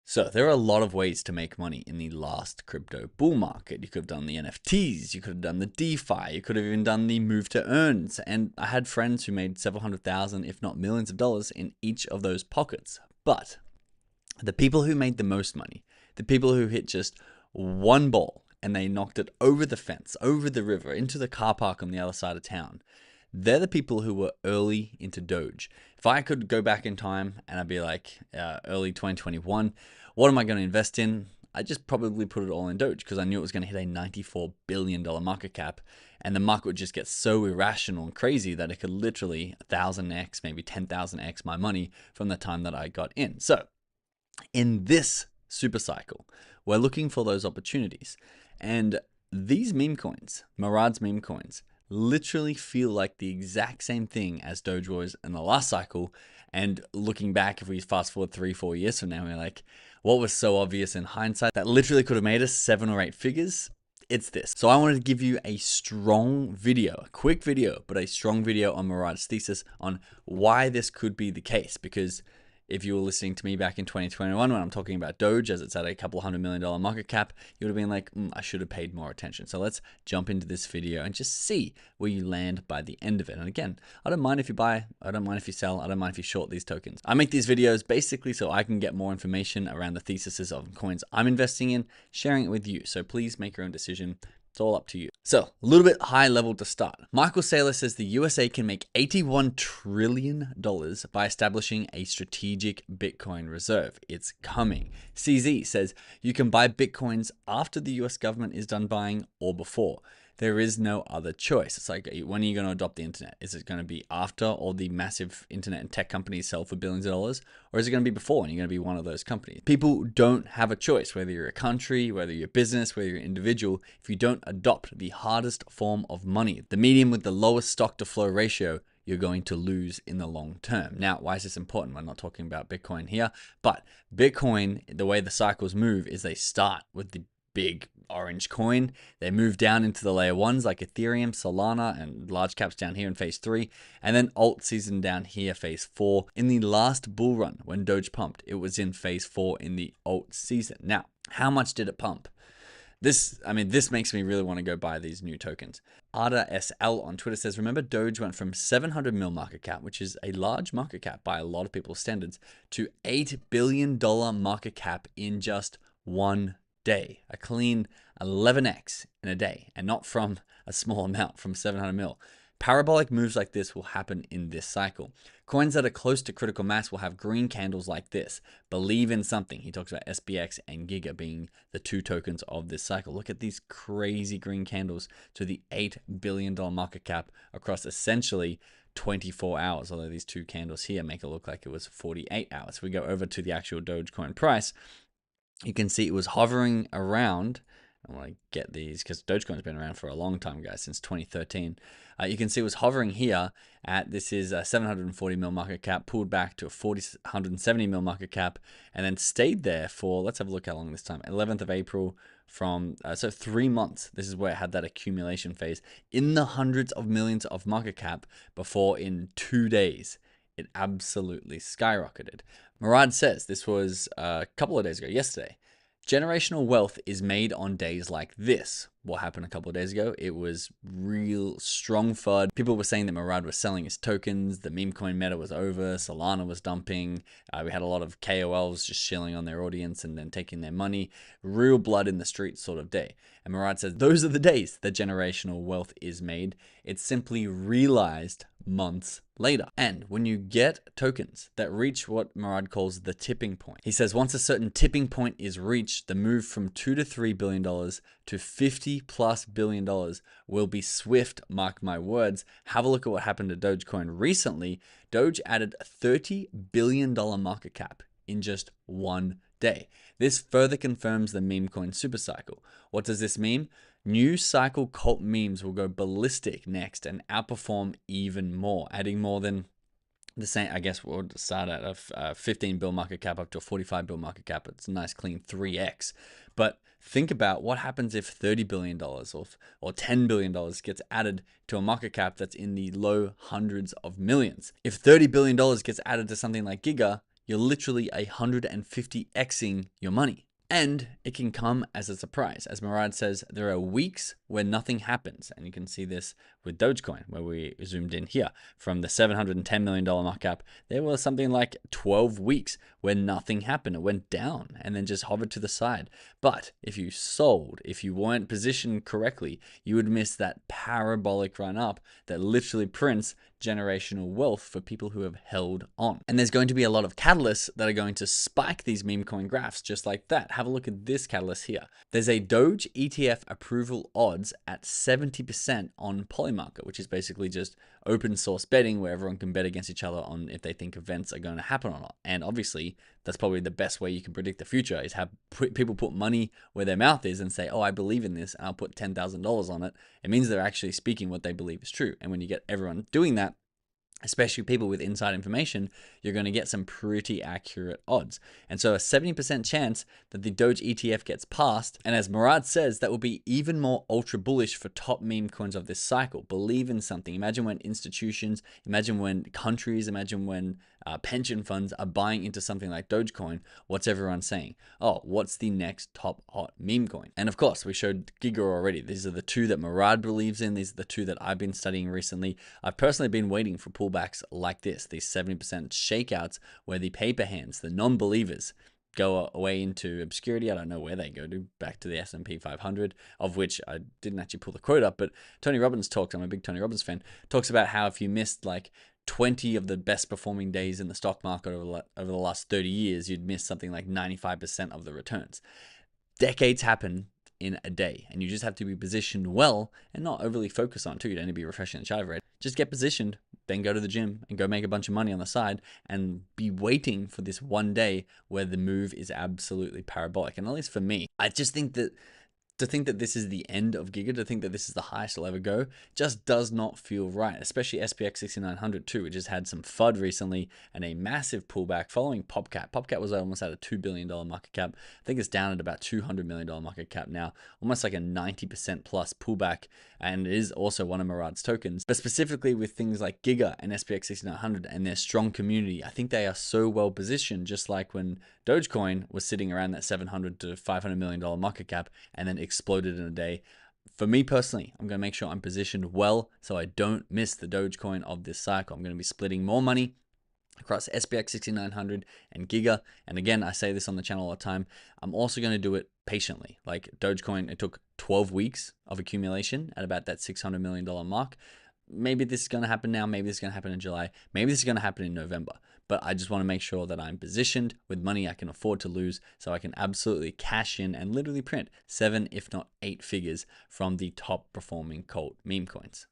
So there are a lot of ways to make money in the last crypto bull market. You could have done the NFTs, you could have done the DeFi, you could have even done the move to earns. And I had friends who made several hundred thousand, if not millions of dollars in each of those pockets. But the people who made the most money, the people who hit just one ball and they knocked it over the fence, over the river, into the car park on the other side of town, they're the people who were early into Doge. If I could go back in time and I'd be like, early 2021, what am I going to invest in? I just probably put it all in Doge because I knew it was going to hit a $94 billion market cap, and the market would just get so irrational and crazy that it could literally 1,000x, maybe 10,000x my money from the time that I got in. So in this super cycle, we're looking for those opportunities. And these meme coins, Murad's meme coins, literally feel like the exact same thing as Doge was in the last cycle. And looking back, if we fast forward 3-4 years from now, we're like, what was so obvious in hindsight that literally could have made us 7 or 8 figures? It's this. So I wanted to give you a strong video, a quick video, but a strong video on Murad's thesis on why this could be the case. Because if you were listening to me back in 2021 when I'm talking about Doge as it's at a couple $100 million market cap, you would have been like, I should have paid more attention. So let's jump into this video and just see where you land by the end of it. And again, I don't mind if you buy, I don't mind if you sell, I don't mind if you short these tokens. I make these videos basically so I can get more information around the theses of coins I'm investing in, sharing it with you. So please make your own decision. It's all up to you. So a little bit high level to start. Michael Saylor says the USA can make $81 trillion by establishing a strategic Bitcoin reserve. It's coming. CZ says you can buy Bitcoins after the US government is done buying or before. There is no other choice. It's like, when are you going to adopt the internet? Is it going to be after all the massive internet and tech companies sell for billions of dollars? Or is it going to be before and you're going to be one of those companies? People don't have a choice, whether you're a country, whether you're a business, whether you're an individual, if you don't adopt the hardest form of money, the medium with the lowest stock to flow ratio, you're going to lose in the long term. Now, why is this important? We're not talking about Bitcoin here, but Bitcoin, the way the cycles move is they start with the big orange coin. They move down into the layer ones like Ethereum, Solana, and large caps down here in phase 3. And then alt season down here, phase 4. In the last bull run, when Doge pumped, it was in phase 4 in the alt season. Now, how much did it pump? This makes me really want to go buy these new tokens. Arda SL on Twitter says, remember Doge went from 700 mil market cap, which is a large market cap by a lot of people's standards, to $8 billion market cap in just one day, a clean 11x in a day, and not from a small amount, from 700 mil. Parabolic moves like this will happen in this cycle. Coins that are close to critical mass will have green candles like this. Believe in something. He talks about SBX and Giga being the 2 tokens of this cycle. Look at these crazy green candles to the $8 billion market cap across essentially 24 hours, although these 2 candles here make it look like it was 48 hours. If we go over to the actual Dogecoin price, you can see it was hovering around. I want to get these because Dogecoin's been around for a long time, guys, since 2013. You can see it was hovering here at, this is a 740 mil market cap, pulled back to a 170 mil market cap, and then stayed there for, let's have a look how long this time, 11th of April from, so 3 months. This is where it had that accumulation phase in the hundreds of millions of market cap before in 2 days, it absolutely skyrocketed. Murad says, this was a couple of days ago, yesterday, generational wealth is made on days like this. What happened a couple of days ago? It was real strong FUD. People were saying that Murad was selling his tokens. The meme coin meta was over. Solana was dumping. We had a lot of KOLs just chilling on their audience and then taking their money. Real blood in the streets sort of day. And Murad says, those are the days that generational wealth is made. It's simply realized months later. And when you get tokens that reach what Murad calls the tipping point, he says once a certain tipping point is reached, the move from $2 to $3 billion to $50+ billion will be swift, mark my words. Have a look at what happened to Dogecoin recently. Doge added a $30 billion market cap in just one day. This further confirms the meme coin supercycle. What does this mean? New cycle cult memes will go ballistic next and outperform even more, adding more than the same. I guess we'll start at a 15 bill market cap up to a 45 bill market cap. It's a nice clean 3x. But think about what happens if $30 billion or $10 billion gets added to a market cap that's in the low hundreds of millions. If $30 billion gets added to something like Giga, you're literally 150xing your money. And it can come as a surprise. As Murad says, there are weeks where nothing happens. And you can see this with Dogecoin, where we zoomed in here. From the $710 million market cap, there was something like 12 weeks where nothing happened. It went down and then just hovered to the side. But if you sold, if you weren't positioned correctly, you would miss that parabolic run up that literally prints generational wealth for people who have held on. And there's going to be a lot of catalysts that are going to spike these meme coin graphs just like that. Have a look at this catalyst here. There's a Doge ETF approval odds at 70% on Polymarket, which is basically just open source betting where everyone can bet against each other on if they think events are going to happen or not. And obviously, that's probably the best way you can predict the future, is have people put money where their mouth is and say, oh, I believe in this and I'll put $10,000 on it. It means they're actually speaking what they believe is true. And when you get everyone doing that, especially people with inside information, you're going to get some pretty accurate odds. And so a 70% chance that the Doge ETF gets passed. And as Murad says, that will be even more ultra bullish for top meme coins of this cycle. Believe in something. Imagine when institutions, imagine when countries, imagine when pension funds are buying into something like Dogecoin. What's everyone saying? Oh, what's the next top hot meme coin? And of course, we showed Giga already. These are the two that Murad believes in. These are the two that I've been studying recently. I've personally been waiting for pullbacks like this, these 70% shakeouts where the paper hands, the non-believers, go away into obscurity. I don't know where they go to, back to the S&P 500, of which I didn't actually pull the quote up, but Tony Robbins talks, I'm a big Tony Robbins fan, talks about how if you missed like 20 of the best performing days in the stock market over the last 30 years, you'd miss something like 95% of the returns. Decades happen in a day, and you just have to be positioned well and not overly focus on too. You'd only be refreshing the chart every day. Just get positioned, then go to the gym and go make a bunch of money on the side and be waiting for this one day where the move is absolutely parabolic. And at least for me, I just think that to think that this is the end of Giga, to think that this is the highest it'll ever go, just does not feel right, especially SPX 6900 too, which has had some FUD recently and a massive pullback following PopCap. PopCap was almost at a $2 billion market cap. I think it's down at about $200 million market cap now, almost like a 90% plus pullback, and it is also one of Murad's tokens. But specifically with things like Giga and SPX 6900 and their strong community, I think they are so well positioned, just like when Dogecoin was sitting around that $700 to $500 million market cap and then exploded in a day. For me personally, I'm going to make sure I'm positioned well so I don't miss the Dogecoin of this cycle. I'm going to be splitting more money across SPX 6900 and Giga. And again, I say this on the channel all the time, I'm also going to do it patiently. Like Dogecoin, it took 12 weeks of accumulation at about that $600 million mark. Maybe this is going to happen now. Maybe this is going to happen in July. Maybe this is going to happen in November. But I just want to make sure that I'm positioned with money I can afford to lose so I can absolutely cash in and literally print 7, if not 8 figures from the top performing cult meme coins.